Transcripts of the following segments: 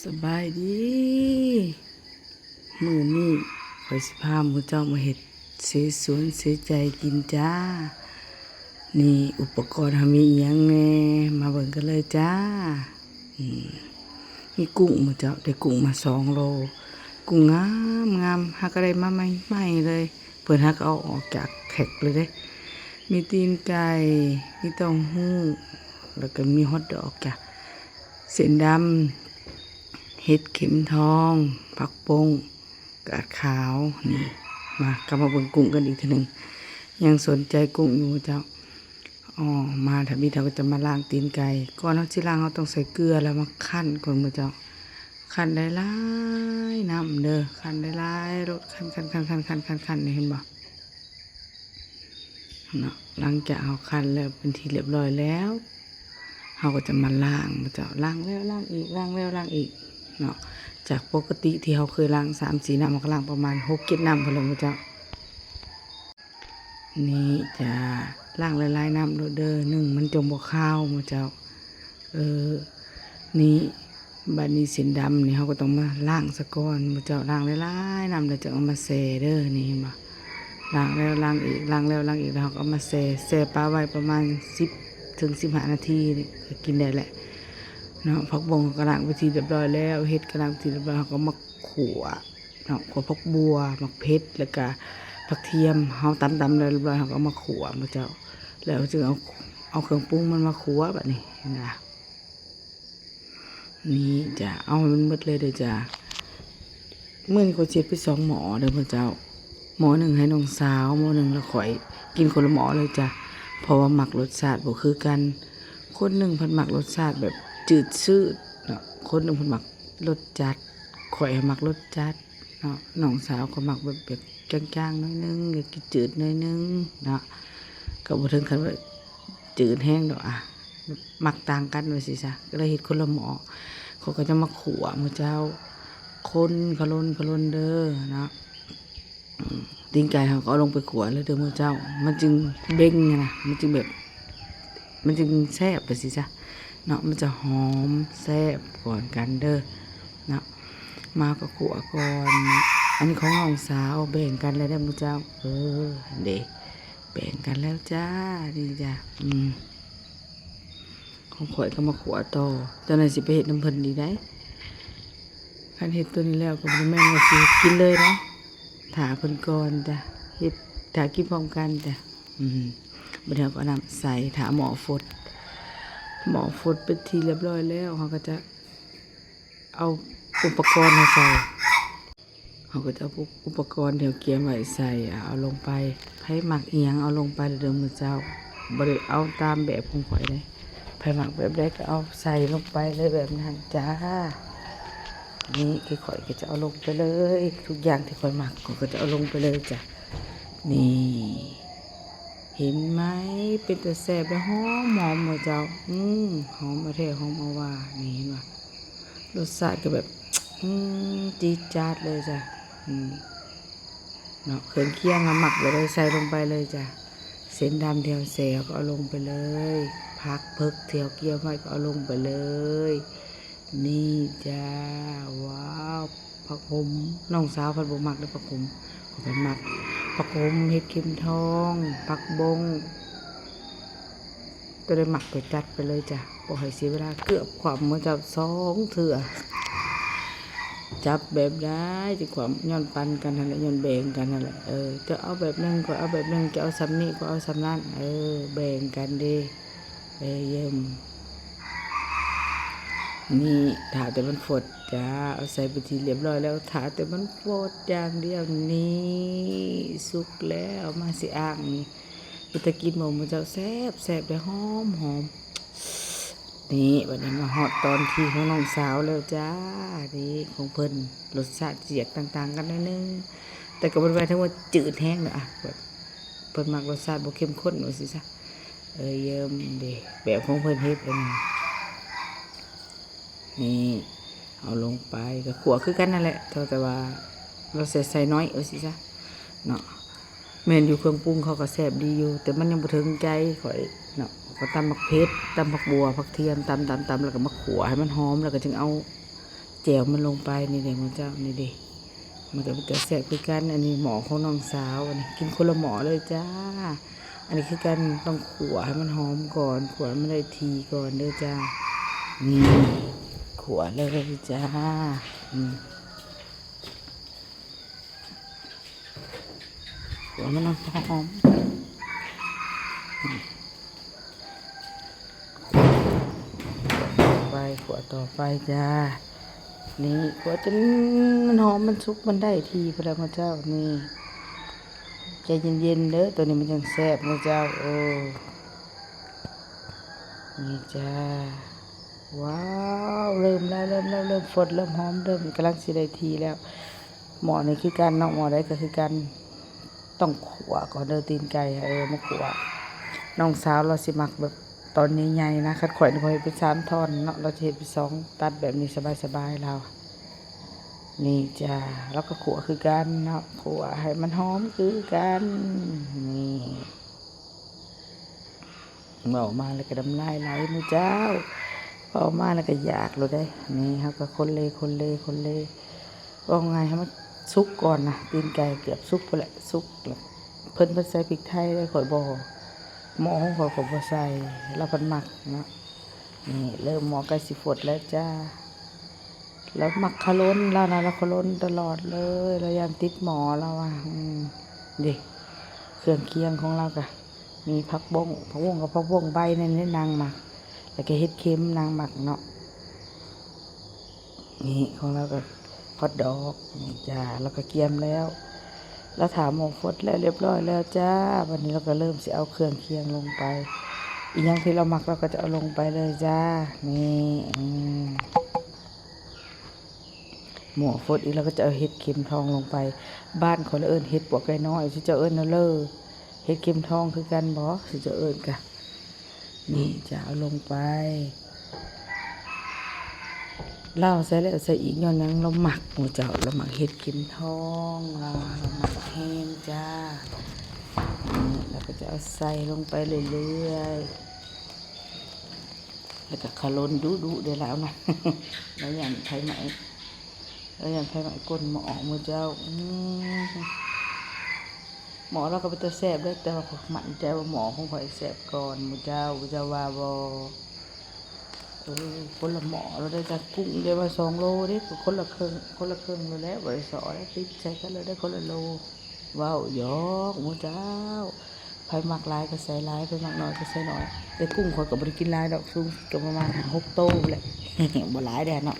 สบายดีมื้อนี้ข้อยสิพาหมู่เจ้ามาเฮ็ดเสสวนเสใจกินจ้านี่อุปกรณ์เฮามีอิหยังแหน่มาเบิ่งกันเลยจ้ามีกุ้งหมู่เจ้าได้กุ้งมา2 โลกุ้งงามงามหาก็ได้มาใหม่ๆเลยเพิ่นหาก็เอาออกจากแพ็คเลยเด้มีตีนไก่มีเต้าหู้แล้วก็มีฮอทดอกจ้ะเส้นดำเห็ดเข็มทองผักปงกาดขาวนี่มากลับมาเบิ่งกุ้งกันอีกทีหนึ่งยังสนใจกุ้งอยู่เจ้ามาถ้ามีเราก็จะมาล้างตีนไก่ก่อนเราสิล้างเราต้องใส่เกลือแล้วมาคั่นก่อนมือเจ้าคั่นได้หลายน้ำเด้อคั่นได้หลายรสคั่นนี่เห็นบ่เนาะหลังจากเอาคั่นแล้วเป็นที่เรียบร้อยแล้วเราก็จะมาล้างมือเจ้าล้างแล้วล้างอีกล้างแล้วล้างอีกเนาะจากปกติที่เขาเคยล้าง3-4 น้ำมันก็ล้างประมาณ6-7 น้ำพอแล้วมือเจ้านี่จะล้างหลายๆน้ำเด้อ1มันจมบ่ข้าวมือเจ้านี่บัดนี้เส้นดำนี่เขาก็ต้องมาล้างซะก่อนมือเจ้าล้างหลายๆน้ำแล้วจะเอามาแช่เด้อนี่มาล้างแล้วล้างอีกล้างแล้วล้างอีกแล้วเขาก็เอามาแช่ปลาไว้ประมาณ10-15 นาทีก็กินได้แหละเนาะผักบงกระล้างไปทีเรียบร้อยแล้วเฮ็ดกระล้างไปทีเรียบร้อยเขาก็มาขั่วเนาะขั่วผักบัวผักเพชรแล้วก็ผักเทียมเขาตำแล้วเรียบร้อยเขาก็มาขั่วมาเจ้าแล้วจึงเอาเครื่องปรุงมันมาขั่วแบบนี้นะนี่จะเอามันหมดเลยเด้อจ้ะเมื่อนี้ก็เจ็ดไป2 หม้อเด้อพ่อเจ้าหม้อ1ให้น้องสาวหม้อ1แล้วข่อยกินคนละหม้อเลยจ้ะเพราะว่าหมักรสชาติบ่คือกันคนหนึ่งเพิ่นหมักรสชาติแบบจืดชืดเนาะคนหนึ่งเพิ่นหมักรสจัดข่อยหมักรสจัดเนาะน้องสาวก็หมักแบบจางๆหน่อยนึงอยากกินจืดหน่อยนึงเนาะก็บ่ถึงขั้นว่าจืดแห้งดอกหมักต่างกันว่าสิซะก็เลยเฮ็ดคนละหม้อเขาก็จะมาขั่วมื้อเจ้าคนกะลนเด้อเนาะตีนไก่เขาก็เอาลงไปขั่วเลยเด้อมื้อเจ้ามันจึงเด้งนะมันจึงแบบมันจึงแซ่บไปสิจ้ะเนาะมันจะหอมแซ่บก่อนกันเด้อเนาะมาก็ขั่วก่อนอันนี้ของน้องสาวแบ่งกันแล้วได้มื้อเจ้าเด้แบ่งกันแล้วจ้านี่จ้ะของข่อยก็มาขั่วต่อเจ้าหน่อยสิไปเฮ็ดน้ำเพิ่นดีได้คันเฮ็ดตัวนี้แล้วก็บ่แม่นว่าสิกินเลยเนาะถาเพิ่นก่อนจ้ะเฮ็ดถากินพร้อมกันจ้ะบัดนี้ก็น้ำใส่ถาหม้อฟดเป็นทีเรียบร้อยแล้วเขาก็จะเอาอุปกรณ์มาใส่เขาก็จะเอาอุปกรณ์เดี๋ยวเกียมไว้ใส่เอาลงไปไผหมักเอียงเอาลงไปเดิมมื้อเจ้าบ่ได้เอาตามแบบของข่อยเลยไผหมักแบบใดก็เอาใส่ลงไปเลยแบบนั้นจ้านี่คือข่อยก็จะเอาลงไปเลยทุกอย่างที่ข่อยหมักก็จะเอาลงไปเลยจ้ะนี่เห็นไหมเป็นแต่แซ่บและหอมหมดเจ้าหอมมาแท้หอมเอาว่านี่เห็นป่ะรสชาติก็แบบจี๊ดจ๊าดเลยจ้ะเนาะเครื่องเคียงหมักไปเลยใส่ลงไปเลยจ้ะเส้นดำเทียวเสียก็เอาลงไปเลยผักเพิกเทียวเกี๊ยวไว้ก็เอาลงไปเลยนี่จ้าว้าวผักขมน้องสาวผัดบะหมักด้วยผักขมผัดหมักผักขมเห็ดเข็มทองผักบงตัวได้หมักไปจัดไปเลยจ้ะพอให้เสียเวลาเกือบความมันจะ2 เถื่อจับแบบได้จะความย้อนปันกันนั่นแหละย้อนแบ่งกันนั่นแหละจะเอาแบบนึงก็เอาแบบนึงจะเอาซ้ำนี้ก็เอาซ้ำนั้นแบ่งกันดีเยี่ยมนี่ถาแต่มันฝดจ้าเอาใส่ไปทีเรียบร้อยแล้วถาแต่มันฝดอย่างเดียวนี่สุกแล้วมาสิอ่างนี่ตะกินหมูมันจะแซ่บได้หอมนี่วันนี้มาฮอดตอนที่ของน้องสาวแล้วจ้านี่ของเพิ่นรสชาติเจียกต่างๆกันนิดนึงแต่ก็บ่ได้ทั้งว่าจืดแห้งเนาะแบบเพิ่นมักรสชาติบ่เข้มข้นว่าสิซะเยิ่มเด้แบบของเพิ่นเฮ็ดนี่เอาลงไปก็ขั่วคือกันนั่นแหละแต่ว่าเราใส่น้อยสิซะเนาะแม่นอยู่เครื่องปรุงเขาก็แซ่บดีอยู่แต่มันยังบ่ถึงใจข่อยเนาะก็ตำผักเพชรตำผักบัวผักเทียมตำแล้วก็มาขั่วให้มันหอมแล้วก็จึงเอา แจ่วมันลงไปนี่เด็กมันเจ้านี่เด็กมันก็จะแซ่บคือกันอันนี้หมอของน้องสาวอันนี้กินคนละหมอเลยจ้าอันนี้คือกันต้องขั่วให้มันหอมก่อนขั่วให้มันได้ทีก่อนเด้อจ้านี่ขั่วเลยจ้าขั่วมันหอมไปขั่วต่อไปจ้านี่ขั่วจนมันหอมมันสุกมันได้ทีพระเจ้านี่ใจเย็นๆเด้อตัวนี้มันยังแซ่บนะเจ้าโอ้นี่จ้าว้าวเริ่มแล้วเริ่มฝดเริ่มหอมเริ่มกำลังสิได้ทีแล้วหมอนี่คือการนอกหมอได้ก็คือการต้องขั่วก่อนเด้อตีนไก่มาขั่วน้องสาวเราสิมักแบบตอนใหญ่ๆนะคัดข่อยพอเป็น3 ท่อนเนาะเราจะเฮ็ดเป็น2ตัดแบบนี้สบายๆเรานี่จ้าแล้วก็ขั่วคือกันเนาะขั่วให้มันหอมคือกันนี่เมื่อออกมาแล้วก็น้ำลายไหลมือเจ้าพอออกมาแล้วก็อยากเลยได้นี่ครับก็คนเลยว่าไงให้มันสุกก่อนนะตีนไก่เกือบสุกไปแหละสุกแล้วเพิ่นใส่พริกไทยได้ข่อยบ่หม้อของข่อยบ่ใส่แล้วเพิ่นหมักเนาะนี่เริ่มหม้อใกล้สิฟดแล้วจ้าแล้วหมักขล้นแล้วนะเราขล้นตลอดเลยเรายังติดหมอเราดิเครื่องเคียงของเราก็มีผักบงกับผักบงใบในนี้นางหมักแล้วก็เฮ็ดเค็มนางหมักเนาะนี่ของเราก็ฮอทดอกนี่จ้าแล้วก็เกียมแล้วแล้วถามหมอฟดแล้วเรียบร้อยแล้วจ้าวันนี้เราก็เริ่มสิเอาเครื่องเคียงลงไปอีกอย่างที่เราหมักเราก็จะเอาลงไปเลยจ้านี่หมูฟดอีกแล้วก็จะเอาเห็ดเข็มทองลงไปบ้านคนเอิญเห็ดปวกไก่น้อยสิจะเอิญเนเลอเห็ดเข็มทองคือกันบอสิจะเอิญกะนี่จะเอาลงไปเล่าใส่แล้วใส่อีกย้อนยังเราหมักหมูเจ้าเราหมักเห็ดเข็มทองเราหมักแห้งจ้าแล้วก็จะเอาใส่ลงไปเรื่อยๆแล้วก็ขลุ่นดุได้แล้วนะแล้วอย่างไทยไหมแล้วอย่างไทยไหมก้นหมอมือเจ้าหมอเราก็เป็นตัวแสบด้วยแต่ว่าหมั่นใจว่าหมอคงคอยแสบก่อนมือเจ้าว่าบคนละหมอเราได้จากกุ้งได้มา2 โลนี่คนละครึ่งเลยแล้วบริษัทได้ติดใช้กันเลยได้คนละโลว้าวยอกมือเจ้าไผ่หมักลายก็ใส่ลายไผ่หมักน้อยก็ใส่น้อยแต่กุ้งคอยกับบริกินลายดอกซุ้มกับประมาณ6 โตเลยบ่หลายแดดเนาะ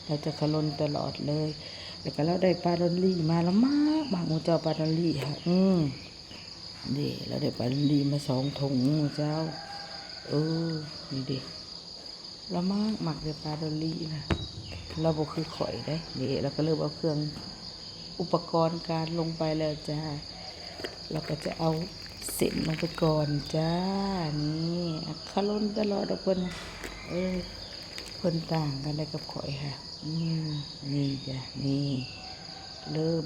เราจะขลุ่นตลอดเลยแล้วก็เราได้ปลาดอลลี่มาแล้วมากมูเจ้าปลาดอลลี่ค่ะนี่เราได้ปลาดอลลี่มา2 ถุงมูเจ้านี่ดิเรามากหมักได้ปลาดอลลี่นะเราบอกคือข่อยได้นี่เราก็เริ่มเอาเครื่องอุปกรณ์การลงไปแล้วจ้าเราก็จะเอาเส้นลงไปก่อนจ้านี่ขลุ่นตลอดทุกคนคนต่างกันได้กับข่อยค่ะนี่จ้ะนี่เริ่ม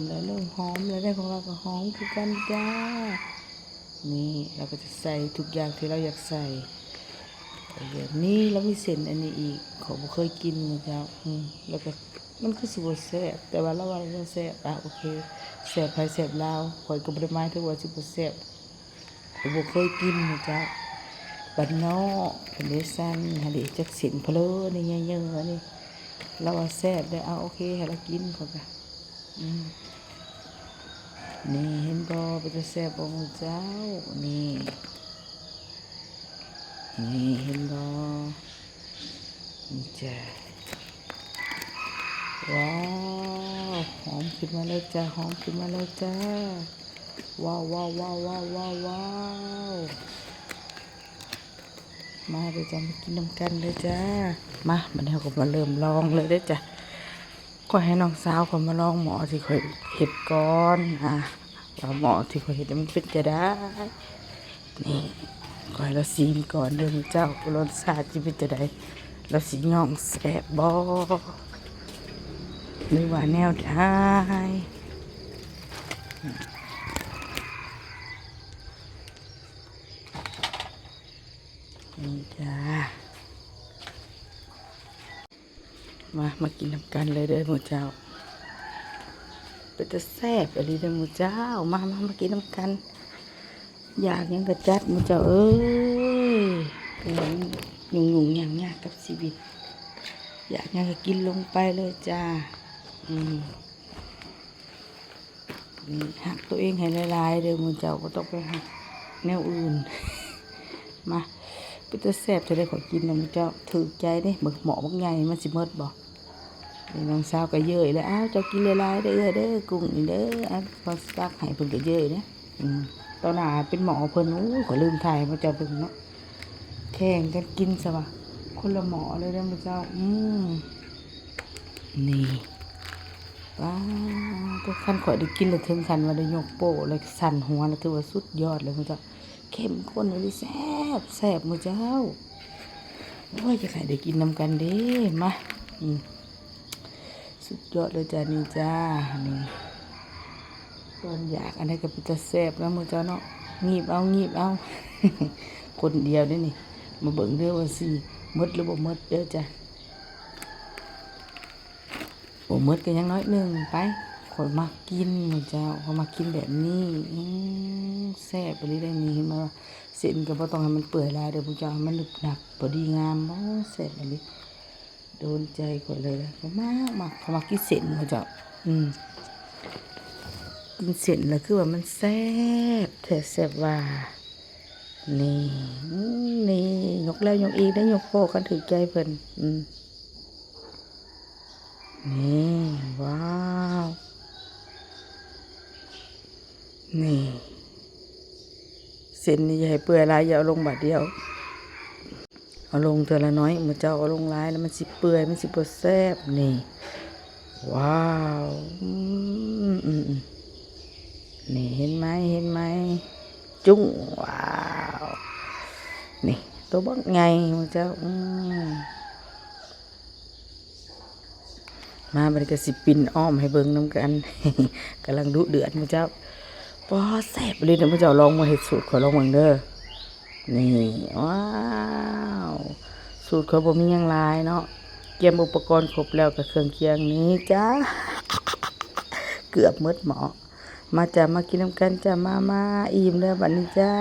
หอมแล้วได้ของเราก็หอมคือกันจ้านี่เราก็จะใส่ทุกอย่างที่เราอยากใส่อย่างนี้เรามีเส้นอันนี้อีกเขาบ่เคยกินนะจ๊ะแล้วก็มันคือสิบ่แซ่บแต่ว่าเราว่าเราแซ่บโอเคแซ่บไผแซ่บลาวข่อยก็บ่ได้หมายถึงว่าสิบ่แซ่บข่อยบ่เคยกินนะจ๊ะบ้านนอกเป็นเดซันหาดิจักสินเพลอนี่เยอะๆนี่เราว่าแซ่บได้โอเคให้เรากินก่อนค่ะนี่เห็นบ่เป็นแซ่บบ่มื้อเจ้านี่เห็นบ่นี่จ้ะว้าวหอมขึ้นมาแล้วจ้าหอมขึ้นมาแล้วจ้าว้าวมาเดี๋ยวจะมากินน้ำกันเลยจ้ามามันเฮาก็มาเริ่มลองเลยได้จ้ะก็ให้น้องสาวเขามาลองหมอที่เคยเห็ดก่อนว่าหมอที่เคยเห็ดมันเป็นจะได้นี่ก็ให้เราซีมก่อนเรื่องเจ้ารสชาติจะเป็นจะได้เราสิย่องแสบบ่หรือว่าแนวทางนี่จ้า มากินน้ำกันเลยเด้อหมูเจ้าเป็นจะแซ่บอะไรเด้อหมูเจ้ามากินน้ำกันอยากยังกระจัดหมูเจ้าเอ้ยเป็นยุ่งอย่างยากกับชีวิตอยากยังก็กินลงไปเลยจ้านี่หักตัวเองให้ละลายเด้อหมูเจ้าก็ต้องไปหักแนวอื่นมาเป็นจะแซ่บจะได้ขอกินนะหมูเจ้าถือใจเด้หมึกหมอบักใหญ่มันสิเมิดบ่นี่น้องสาวก็เยอะแล้วอ้าวเจ้ากินละลายเด้อกุ้งนี่เด้อพอสักให้เพิ่นก็เยอะนะตอนหน้าเป็นหมอเพิ่นโอ้ยขอลืมถ่ายมาเจ้าเพิ่นเนาะแข่งกันกินซะว่ะคนละหมอเลยนะหมูเจ้านี่ว้าตัวคันข่อยได้กินแล้วถึงคันว่าได้ยกโป้เลยสั่นหัวแล้วถือว่าสุดยอดเลยหมูเจ้าเข้มข้นเลยแซ่บหมูเจ้าโอ้ยจะใครได้กินนำกันเด้มาสุดยอดเลยจ้านี่จ้านี่ตอนอยากอะไรก็เป็นจะแซ่บแล้วหมูเจ้าเนาะงีบเอา คนเดียวนี่มาเบิ่งเด้อว่าสิมดหรือบ่มดเด้อจ้ะบ่มดก็ยังน้อยหนึ่งไปคนมากินหมูเจ้าเขามากินแบบนี้แซ่บไปเลยได้นี่เห็นไหมว่าเส้นก็บ่ต้องให้มันเปื่อยลายเด้อหมูเจ้ามันหนึบหนักพอดีงามแซ่บไปเลยโดนใจคนเลยนะเขาเขามากินเส้นหมูเจ้ากินเส้นแล้วคือว่ามันแซ่บแซ่บว่านี่ยกแล้วยกอีกได้ยกโป้กันถือใจเพิ่นนี่ว้าวนี่เส้นนี่อย่าให้เปื่อยลายอย่าเอาลงบาดเดียวเอาลงเท่าละน้อยเมื่อเจ้าเอาลงลายแล้วมันสิเปื่อยมันสิบ่แซ่บนี่ว้าวนี่เห็นไหมจุ้งว้าวนี่ตัวบักไงมันเจ้ามาบริกรสิปินอ้อมให้เบิ่งน้ำกัน กำลังดุเดือดมันเจ้าปอแซ่บเลยนะมันเจ้าลองมาเห็ดสูตรขอลองเบิ่งเด้อนี่ว้าวสูตรเขาบ่มีหยังหลายเนาะเตรียมอุปกรณ์ครบแล้วกับเครื่องเคียงนี้จ้า เกือบหมดหมอมาจ้ามากินน้ำกันจ้ามาอิ่มแล้วบัดนี้จ้า